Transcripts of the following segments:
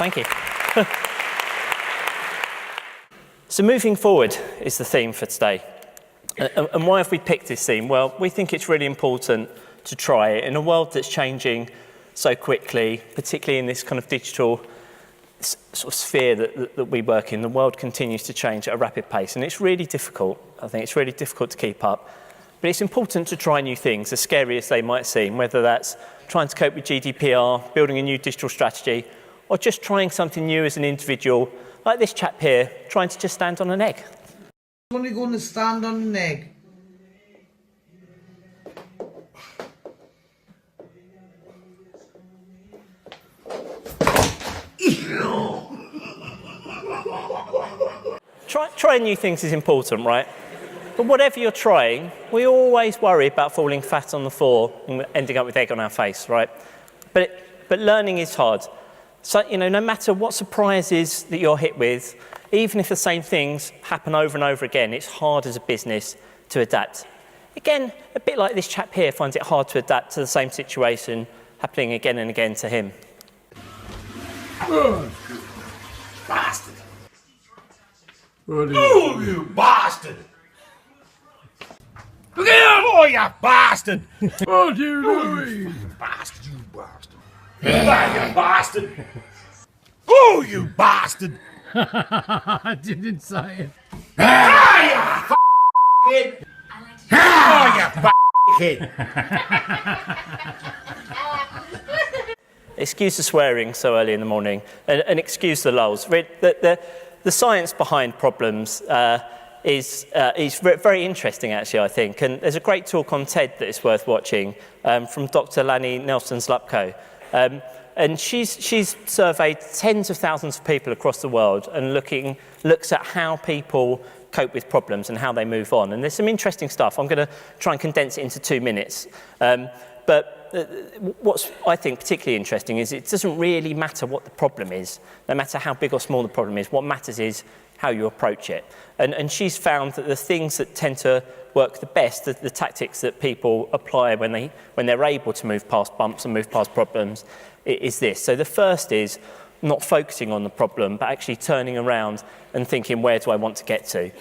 thank you. So moving forward is the theme for today. And why have we picked this theme? Well, we think it's really important to try it in a world that's changing so quickly, particularly in this kind of digital sort of sphere that we work in. The world continues to change at a rapid pace, and it's really difficult. I think it's really difficult to keep up. But it's important to try new things, as scary as they might seem, whether that's trying to cope with GDPR, building a new digital strategy, or just trying something new as an individual, like this chap here, trying to just stand on an egg. I'm only going to stand on an egg. Trying new things is important, right? But whatever you're trying, we always worry about falling fat on the floor and ending up with egg on our face, right? But learning is hard. So, no matter what surprises that you're hit with, even if the same things happen over and over again, it's hard as a business to adapt. Again, a bit like this chap here finds it hard to adapt to the same situation happening again and again to him. Oh, bastard! Oh, you bastard! Look at him! Oh, you bastard! What are you doing? You bastard! You bastard! Oh, you bastard! I didn't say it. Ah, you kid! Oh, you kid! Excuse the swearing so early in the morning, and excuse the lulls. The science behind problems is very interesting, actually, I think. And there's a great talk on TED that is worth watching from Dr. Lani Nelson-Slupko. And she's surveyed tens of thousands of people across the world and looks at how people cope with problems and how they move on. And there's some interesting stuff. I'm going to try and condense it into 2 minutes. What's, I think, particularly interesting is it doesn't really matter what the problem is, no matter how big or small the problem is. What matters is how you approach it. And she's found that the things that tend to work the best, the tactics that people apply when they're able to move past bumps and move past problems, is this. So the first is not focusing on the problem, but actually turning around and thinking, where do I want to get to?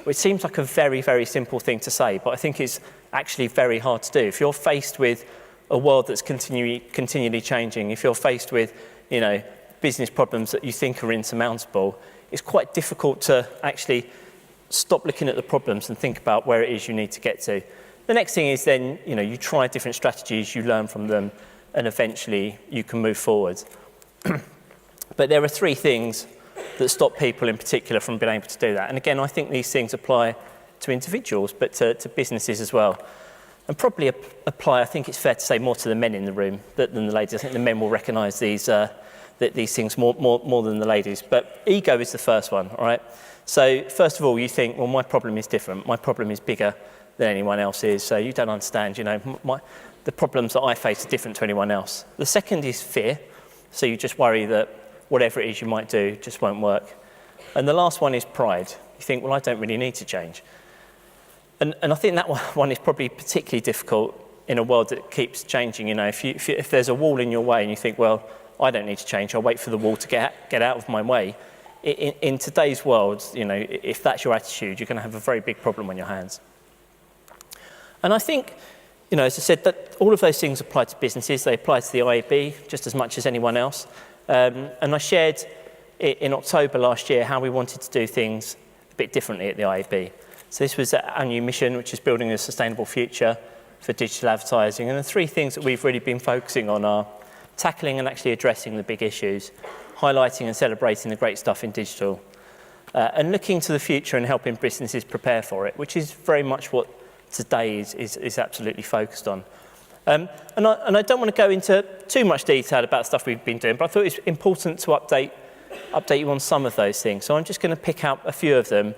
Which seems like a very, very simple thing to say, but I think it's actually very hard to do. If you're faced with a world that's continually changing, if you're faced with, business problems that you think are insurmountable, it's quite difficult to actually stop looking at the problems and think about where it is you need to get to. The next thing is then, you try different strategies, you learn from them, and eventually you can move forward. But there are 3 things that stop people in particular from being able to do that. And again, I think these things apply to individuals, but to businesses as well. And probably apply, I think it's fair to say, more to the men in the room than the ladies. I think the men will recognise these things more than the ladies. But ego is the first one, all right? So first of all, you think, well, my problem is different. My problem is bigger than anyone else's. So you don't understand, the problems that I face are different to anyone else. The second is fear. So you just worry that whatever it is you might do just won't work. And the last one is pride. You think, well, I don't really need to change. And I think that one is probably particularly difficult in a world that keeps changing. If there's a wall in your way and you think, well, I don't need to change, I'll wait for the wall to get out of my way. In today's world, if that's your attitude, you're going to have a very big problem on your hands. And I think, as I said, that all of those things apply to businesses. They apply to the IAB just as much as anyone else. And I shared in October last year how we wanted to do things a bit differently at the IAB. So this was our new mission, which is building a sustainable future for digital advertising. And the 3 things that we've really been focusing on are tackling and actually addressing the big issues, highlighting and celebrating the great stuff in digital, and looking to the future and helping businesses prepare for it, which is very much what today is absolutely focused on. And I don't want to go into too much detail about stuff we've been doing, but I thought it was important to update you on some of those things. So I'm just going to pick out a few of them.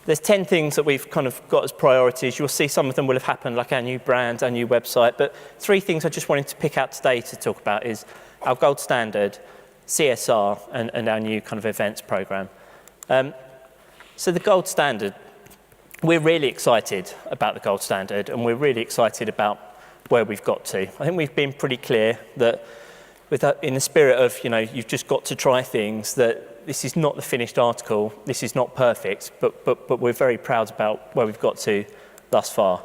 There's 10 things that we've kind of got as priorities. You'll see some of them will have happened, like our new brand, our new website. But 3 things I just wanted to pick out today to talk about is our gold standard, CSR, and our new kind of events program. So the gold standard, we're really excited about the gold standard, and we're really excited about where we've got to. I think we've been pretty clear that in the spirit of, you've just got to try things, that this is not the finished article, this is not perfect, but we're very proud about where we've got to thus far.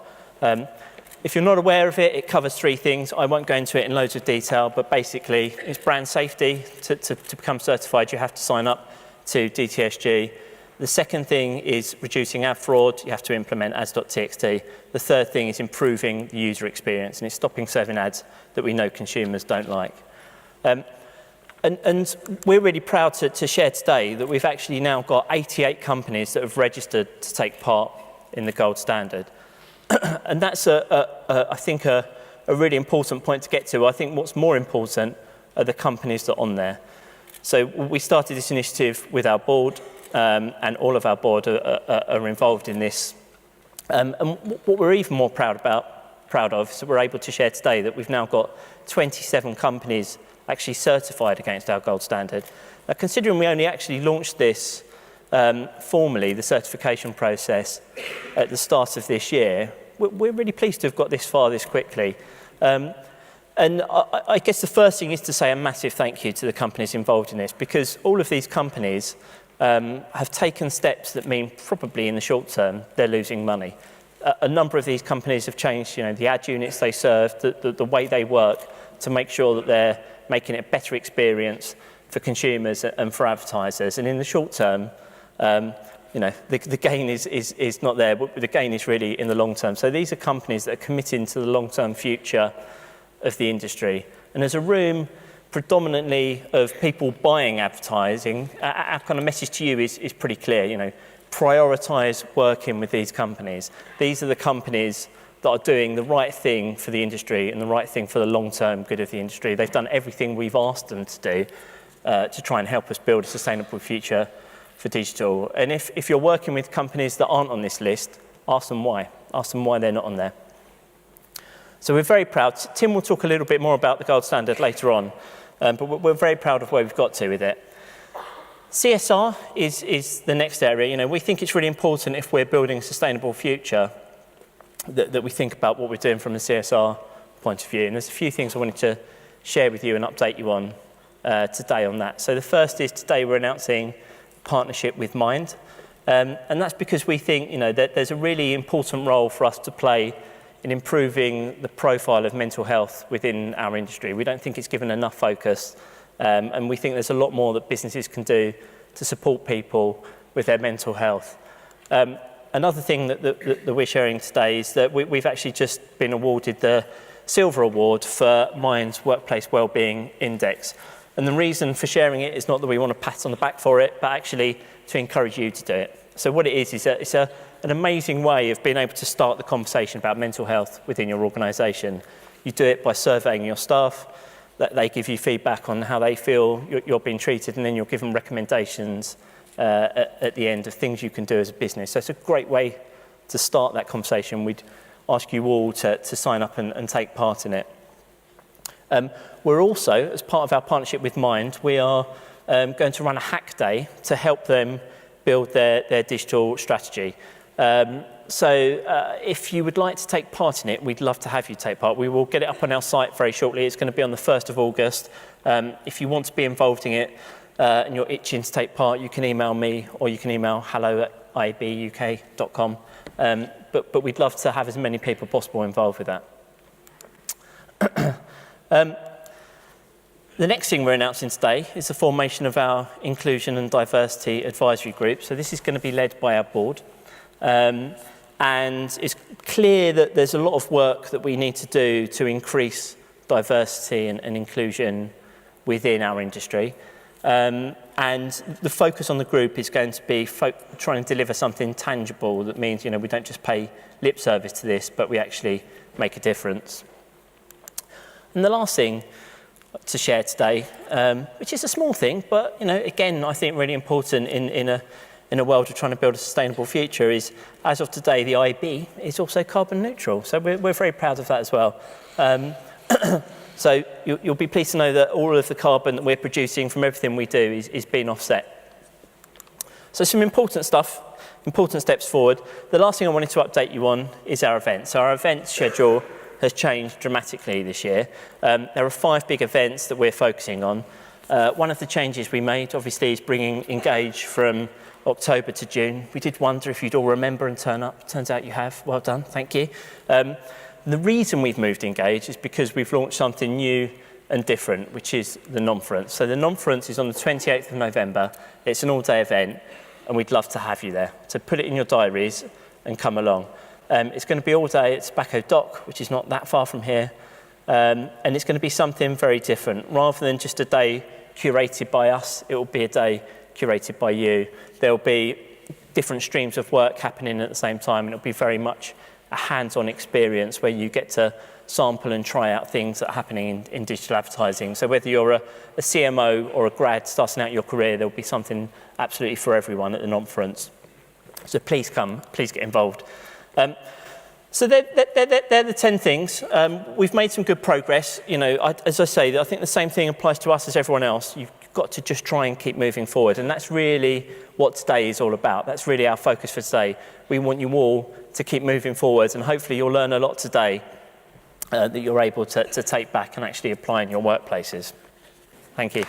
If you're not aware of it, it covers 3 things. I won't go into it in loads of detail, but basically it's brand safety. To become certified, you have to sign up to DTSG. The second thing is reducing ad fraud. You have to implement ads.txt. The third thing is improving the user experience, and it's stopping serving ads that we know consumers don't like. And we're really proud to share today that we've actually now got 88 companies that have registered to take part in the Gold Standard. And that's, I think, a really important point to get to. I think what's more important are the companies that are on there. So we started this initiative with our board, and all of our board are involved in this. And what we're even more proud of is that we're able to share today that we've now got 27 companies actually certified against our Gold Standard. Now, considering we only actually launched this formally, the certification process, at the start of this year, we're really pleased to have got this far this quickly. And I guess the first thing is to say a massive thank you to the companies involved in this, because all of these companies have taken steps that mean probably in the short term they're losing money. A number of these companies have changed, the ad units they serve, the way they work, to make sure that they're making it a better experience for consumers and for advertisers. And in the short term, the gain is not there, but the gain is really in the long term. So these are companies that are committing to the long-term future of the industry. And there's a room predominantly of people buying advertising. Our kind of message to you is pretty clear, prioritise working with these companies. These are the companies that are doing the right thing for the industry and the right thing for the long-term good of the industry. They've done everything we've asked them to do to try and help us build a sustainable future for digital. And if you're working with companies that aren't on this list, ask them why. Ask them why they're not on there. So we're very proud. Tim will talk a little bit more about the Gold Standard later on, but we're very proud of where we've got to with it. CSR is the next area. We think it's really important, if we're building a sustainable future, that we think about what we're doing from a CSR point of view. And there's a few things I wanted to share with you and update you on today on that. So the first is, today we're announcing a partnership with Mind. And that's because we think that there's a really important role for us to play in improving the profile of mental health within our industry. We don't think it's given enough focus, and we think there's a lot more that businesses can do to support people with their mental health. Another thing that we're sharing today is that we've actually just been awarded the Silver Award for Mind's Workplace Wellbeing Index. And the reason for sharing it is not that we want to pat on the back for it, but actually to encourage you to do it. So what it is it's an amazing way of being able to start the conversation about mental health within your organisation. You do it by surveying your staff, that they give you feedback on how they feel you're being treated, and then you'll give them recommendations at the end of things you can do as a business. So it's a great way to start that conversation. We'd ask you all to sign up and take part in it. We're also, as part of our partnership with Mind, we are going to run a hack day to help them build their digital strategy. So if you would like to take part in it, we'd love to have you take part. We will get it up on our site very shortly. It's going to be on the 1st of August. If you want to be involved in it and you're itching to take part, you can email me, or you can email hello@iabuk.com. But we'd love to have as many people possible involved with that. The next thing we're announcing today is the formation of our Inclusion and Diversity Advisory Group. So this is going to be led by our board. And it's clear that there's a lot of work that we need to do to increase diversity and inclusion within our industry. And the focus on the group is going to be trying to deliver something tangible. That means, we don't just pay lip service to this, but we actually make a difference. And the last thing to share today, which is a small thing, but again, I think really important in a world of trying to build a sustainable future, is, as of today, the IAB is also carbon neutral. So we're very proud of that as well. So you'll be pleased to know that all of the carbon that we're producing from everything we do is being offset. So some important stuff, important steps forward. The last thing I wanted to update you on is our events. So our event schedule has changed dramatically this year. There are 5 big events that we're focusing on. One of the changes we made, obviously, is bringing Engage from October to June. We did wonder if you'd all remember and turn up. Turns out you have. Well done, thank you. The reason we've moved Engage is because we've launched something new and different, which is the Nonference. So the Nonference is on the 28th of November. It's an all-day event, and we'd love to have you there. So put it in your diaries and come along. It's going to be all day at Tobacco Dock, which is not that far from here. And it's going to be something very different. Rather than just a day curated by us, it will be a day curated by you. There'll be different streams of work happening at the same time, and it'll be very much a hands-on experience where you get to sample and try out things that are happening in digital advertising. So whether you're a CMO or a grad starting out your career, there'll be something absolutely for everyone at the Nonference. So please come, please get involved. So they're the 10 things. We've made some good progress. You know, as I say, I think the same thing applies to us as everyone else. You've got to just try and keep moving forward. And that's really what today is all about. That's really our focus for today. We want you all to keep moving forward, and hopefully you'll learn a lot today that you're able to take back and actually apply in your workplaces. Thank you.